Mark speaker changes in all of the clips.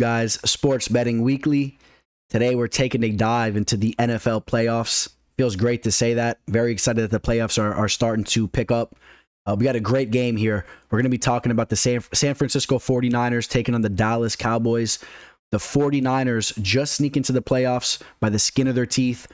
Speaker 1: guys? Sports Betting Weekly. Today we're taking a dive into the NFL playoffs. Feels great to say that. Very excited that the playoffs are starting to pick up. We got a great game here. We're going to be talking about the San Francisco 49ers taking on the Dallas Cowboys. The 49ers just sneak into the playoffs by the skin of their teeth.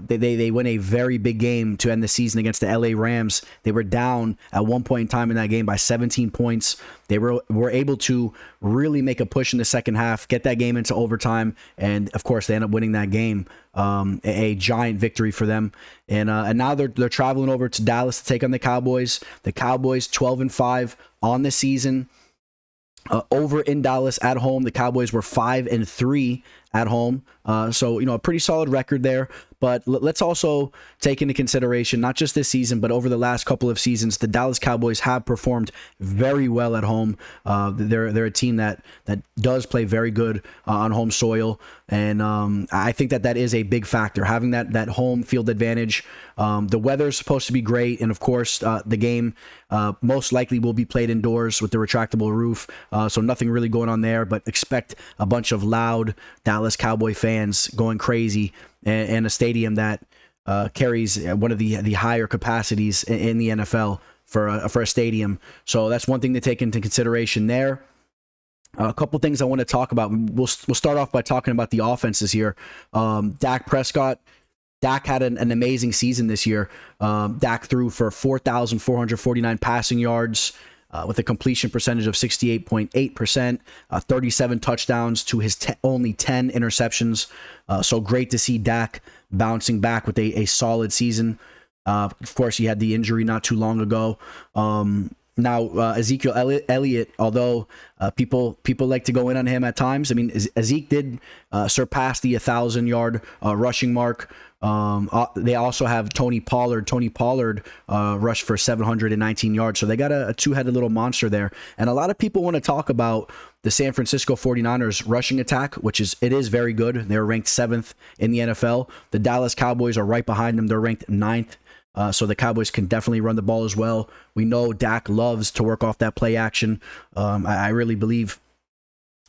Speaker 1: They win a very big game to end the season against the LA Rams. They were down at one point in time in that game by 17 points. They were able to really make a push in the second half, get that game into overtime, and of course they end up winning that game. A giant victory for them. And now they're traveling over to Dallas to take on the Cowboys. The Cowboys 12-5 on the season. Over in Dallas at home, the Cowboys were 5-3 at home. So, a pretty solid record there. But let's also take into consideration, not just this season, but over the last couple of seasons, the Dallas Cowboys have performed very well at home. They're a team that does play very good on home soil. And I think that is a big factor, having that home field advantage. The weather's supposed to be great. And of course, the game most likely will be played indoors with the retractable roof. So nothing really going on there, but expect a bunch of loud Dallas Cowboy fans going crazy and a stadium that carries one of the higher capacities in the NFL for a stadium. So that's one thing to take into consideration there. A couple things I want to talk about. We'll start off by talking about the offenses here. Dak Prescott. Dak had an amazing season this year. Dak threw for 4,449 passing yards with a completion percentage of 68.8%, 37 touchdowns to his only 10 interceptions. So great to see Dak bouncing back with a solid season. Of course, he had the injury not too long ago. Now, Ezekiel Elliott, although people like to go in on him at times, I mean, Zeke did surpass the 1,000-yard rushing mark. They also have Tony Pollard. Tony Pollard rushed for 719 yards. So they got a two-headed little monster there. And a lot of people want to talk about the San Francisco 49ers rushing attack, which is very good. They're ranked 7th in the NFL. The Dallas Cowboys are right behind them. They're ranked 9th. So the Cowboys can definitely run the ball as well. We know Dak loves to work off that play action. I really believe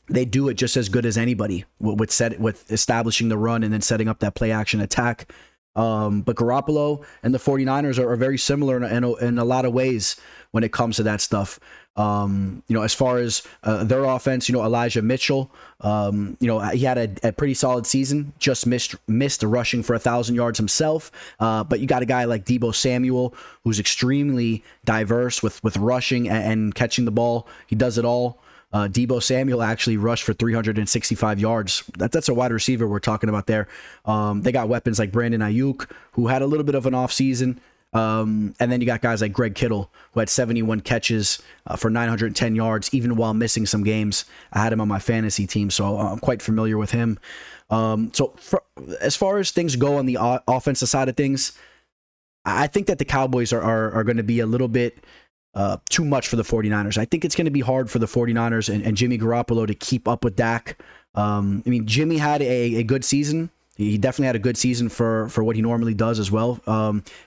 Speaker 1: they do it just as good as anybody with establishing the run and then setting up that play action attack. But Garoppolo and the 49ers are very similar in a lot of ways when it comes to that stuff. As far as their offense, Elijah Mitchell, he had a pretty solid season, just missed rushing for 1,000 yards himself. But you got a guy like Deebo Samuel, who's extremely diverse with rushing and catching the ball. He does it all. Deebo Samuel actually rushed for 365 yards. That's a wide receiver we're talking about there. They got weapons like Brandon Ayuk, who had a little bit of an off season. And then you got guys like Greg Kittle, who had 71 catches for 910 yards, even while missing some games. I had him on my fantasy team, so I'm quite familiar with him. As far as things go on the offensive side of things, I think that the Cowboys are going to be a little bit too much for the 49ers. I think it's going to be hard for the 49ers and Jimmy Garoppolo to keep up with Dak. Jimmy had a good season. He definitely had a good season for what he normally does as well.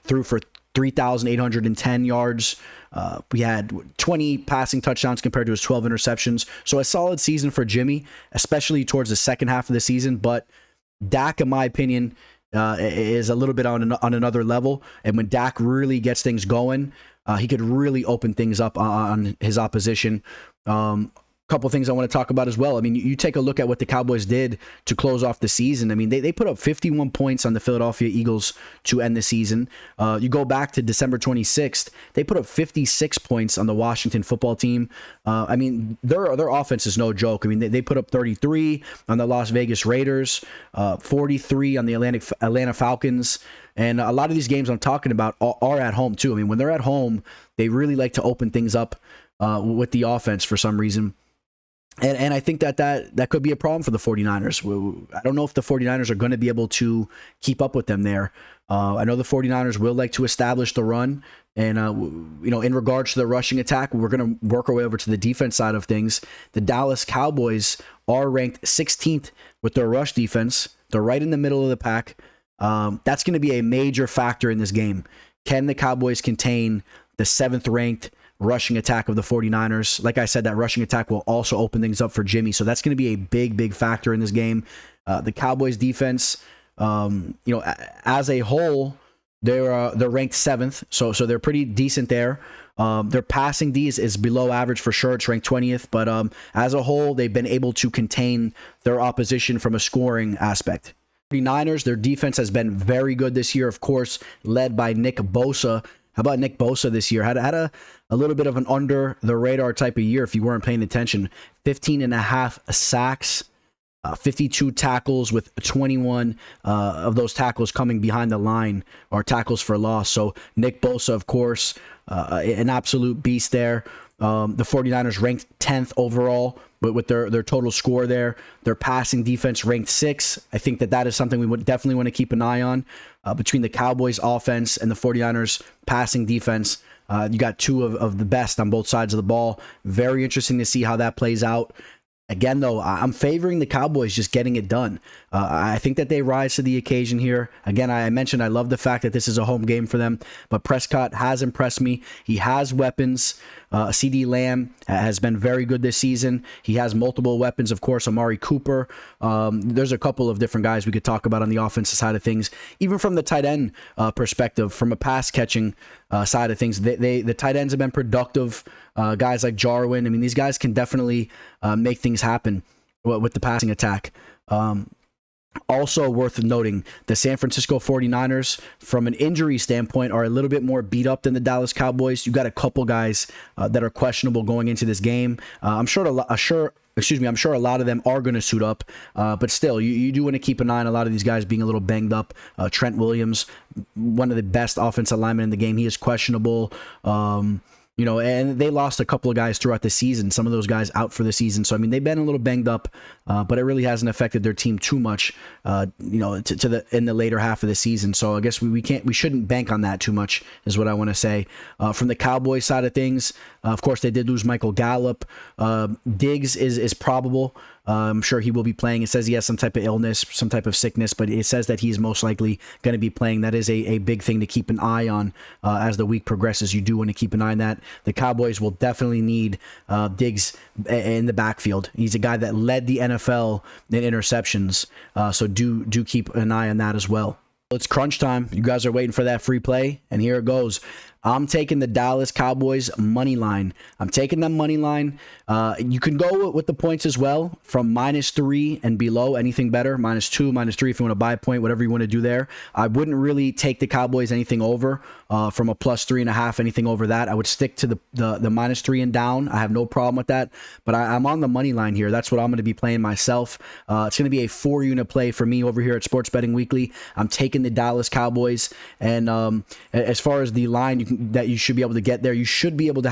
Speaker 1: Threw for 3,810 yards. We had 20 passing touchdowns compared to his 12 interceptions. So a solid season for Jimmy, especially towards the second half of the season. But Dak, in my opinion, is a little bit on another level. And when Dak really gets things going, he could really open things up on his opposition. Couple things I want to talk about as well. I mean, you take a look at what the Cowboys did to close off the season. I mean, they put up 51 points on the Philadelphia Eagles to end the season. You go back to December 26th, they put up 56 points on the Washington football team. Their offense is no joke. I mean, they put up 33 on the Las Vegas Raiders, 43 on the Atlanta Falcons. And a lot of these games I'm talking about are at home too. I mean, when they're at home, they really like to open things up with the offense for some reason. And I think that could be a problem for the 49ers. I don't know if the 49ers are going to be able to keep up with them there. I know the 49ers will like to establish the run. And, in regards to the rushing attack, we're going to work our way over to the defense side of things. The Dallas Cowboys are ranked 16th with their rush defense. They're right in the middle of the pack. That's going to be a major factor in this game. Can the Cowboys contain the 7th ranked rushing attack of the 49ers. Like I said, that rushing attack will also open things up for Jimmy. So that's going to be a big factor in this game. The Cowboys defense, as a whole, they're ranked 7th. So they're pretty decent there. Their passing D is below average for sure. It's ranked 20th. But as a whole, they've been able to contain their opposition from a scoring aspect. 49ers, their defense has been very good this year, of course, led by Nick Bosa. How about Nick Bosa this year? Had a little bit of an under the radar type of year if you weren't paying attention. 15.5 sacks, 52 tackles, with 21 of those tackles coming behind the line, or tackles for loss. So Nick Bosa, of course, an absolute beast there. The 49ers ranked 10th overall with their total score there. Their passing defense ranked 6th. I think that is something we would definitely want to keep an eye on. Between the Cowboys offense and the 49ers passing defense, you got two of the best on both sides of the ball. Very interesting to see how that plays out. Again, though, I'm favoring the Cowboys just getting it done. I think that they rise to the occasion here. Again, I mentioned I love the fact that this is a home game for them, but Prescott has impressed me. He has weapons. CD Lamb has been very good this season. He has multiple weapons, of course. Amari Cooper. There's a couple of different guys we could talk about on the offensive side of things. Even from the tight end perspective, from a pass catching side of things, the tight ends have been productive. Guys like Jarwin. I mean, these guys can definitely make things happen with the passing attack. Also worth noting, the San Francisco 49ers, from an injury standpoint, are a little bit more beat up than the Dallas Cowboys. You got a couple guys that are questionable going into this game. I'm sure a lot of them are going to suit up, but still, you do want to keep an eye on a lot of these guys being a little banged up. Trent Williams, one of the best offensive linemen in the game, he is questionable. And they lost a couple of guys throughout the season. Some of those guys out for the season. So, I mean, they've been a little banged up, but it really hasn't affected their team too much, in the later half of the season. So I guess we shouldn't bank on that too much, is what I want to say. From the Cowboys side of things, of course, they did lose Michael Gallup. Diggs is probable. I'm sure he will be playing. It says he has some type of illness, some type of sickness, but it says that he's most likely going to be playing. That is a big thing to keep an eye on as the week progresses. You do want to keep an eye on that. The Cowboys will definitely need Diggs in the backfield. He's a guy that led the NFL in interceptions, so do keep an eye on that as well. It's crunch time. You guys are waiting for that free play, and here it goes. I'm taking the Dallas Cowboys money line. I'm taking them money line. You can go with the points as well, from -3 and below. Anything better, -2, -3 if you want to buy a point, whatever you want to do there. I wouldn't really take the Cowboys anything over from a +3.5. Anything over that, I would stick to the -3 and down. I have no problem with that. But I'm on the money line here. That's what I'm going to be playing myself. It's going to be a 4-unit play for me over here at Sports Betting Weekly. I'm taking the Dallas Cowboys, and as far as the line that you should be able to get there, you should be able to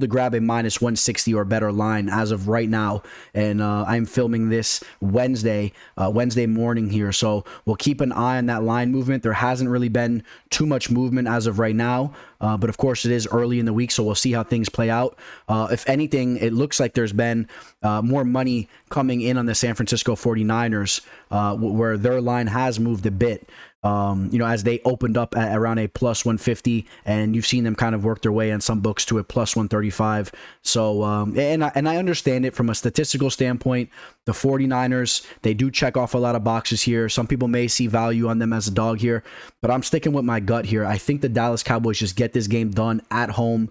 Speaker 1: grab a -160 or better line as of right now. And I'm filming this Wednesday morning here, so we'll keep an eye on that line movement. There hasn't really been too much movement as of right now, but of course it is early in the week, so we'll see how things play out. If anything, it looks like there's been more money coming in on the San Francisco 49ers, where their line has moved a bit. As they opened up at around a +150, and you've seen them kind of work their way on some books to a +135. So, and I understand it from a statistical standpoint. The 49ers, they do check off a lot of boxes here. Some people may see value on them as a dog here, but I'm sticking with my gut here. I think the Dallas Cowboys just get this game done at home.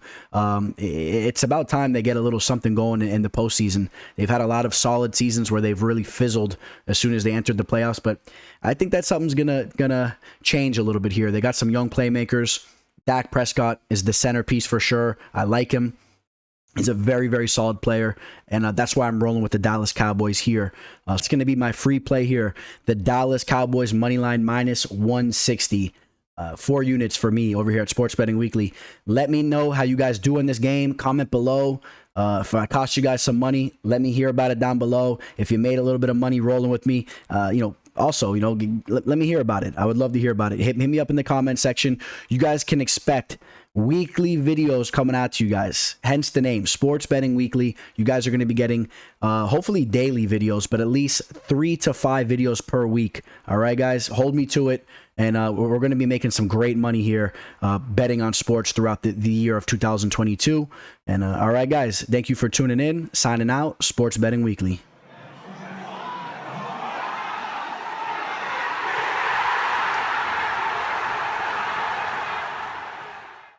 Speaker 1: It's about time they get a little something going in the postseason. They've had a lot of solid seasons where they've really fizzled as soon as they entered the playoffs, but I think that something's gonna change a little bit here. They got some young playmakers. Dak Prescott is the centerpiece for sure. I like him. He's a very, very solid player, and that's why I'm rolling with the Dallas Cowboys here. It's going to be my free play here. The Dallas Cowboys money line -160. 4 units for me over here at Sports Betting Weekly. Let me know how you guys do in this game. Comment below. If I cost you guys some money, let me hear about it down below. If you made a little bit of money rolling with me, also, let me hear about it. I would love to hear about it. Hit me up in the comment section. You guys can expect weekly videos coming out to you guys, hence the name Sports Betting Weekly. You guys are going to be getting hopefully daily videos, but at least 3 to 5 videos per week. All right, guys, hold me to it. And we're going to be making some great money here betting on sports throughout the year of 2022. And all right, guys, thank you for tuning in. Signing out, Sports Betting Weekly.